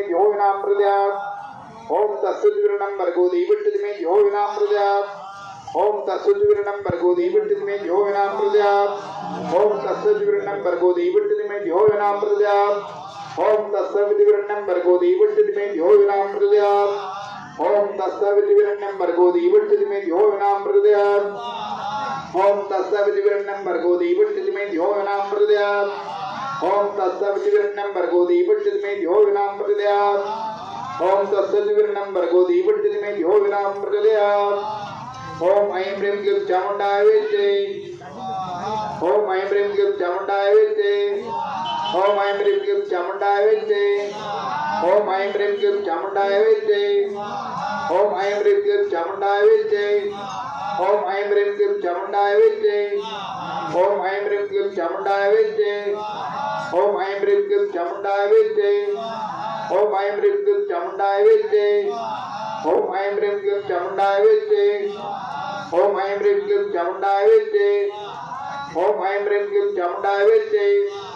में ध्यो विनाम प्रद्यात् ओम तत्सवितुर्वरेण्यं भर्गो देवस्य धीमहि धियो यो न प्रचोदयात् ओम तत्सवितुर्वरेण्यं भर्गो देवस्य धीमहि धियो यो न प्रचोदयात् ओम तत्सवितुर्वरेण्यं भर्गो देवस्य धीमहि धियो यो न प्रचोदयात् ओम तत्सवितुर्वरेण्यं भर्गो देवस्य धीमहि धियो यो न प्रचोदयात् ओम तत्सवितुर्वरेण्यं भर्गो देवस्य धीमहि धियो यो न प्रचोदयात् ओम तत्सवितुर्वरेण्यं भर्गो देवस्य धीमहि धियो यो न प्रचोदयात् ओम तत्सवितुर्वरेण्यं भर्गो देवस्य धीमहि धियो यो न प्रचोदयात् ओम तत्सवितुर्वरेण्यं भर्गो देवस्य धीमहि धियो यो न प्रचोदयात् ओम ऐं ह्रीं क्लीं चामुण्डाय विद्महे ओम ऐं ह्रीं क्लीं चामुण्डाय विद्महे ओम ऐं ह्रीं क्लीं चामुण्डाय विद्महे ओम ऐं ह्रीं क्लीं चामुण्डाय विद्महे ओम ऐं ह्रीं क्लीं चामुण्डाय विद्महे ओम ऐं ह्रीं क्लीं चामुण्डाय विद्महे ओम ऐं ह्रीं क्लीं चामुण्डाय विद्महे ओम ऐं ह्रीं क्लीं चामुण्डाय विद्महे ओम ऐं ह्रीं क्लीं चामुण्डाय विद्महे ओम ऐं ह्रीं क्लीं चामुण्डाय विद्महे ओम ऐं ह्रीं क्लीं चामुण्डाय विद्महे ओम ऐं ह्रीं क्लीं चामुण्डाय विद्महे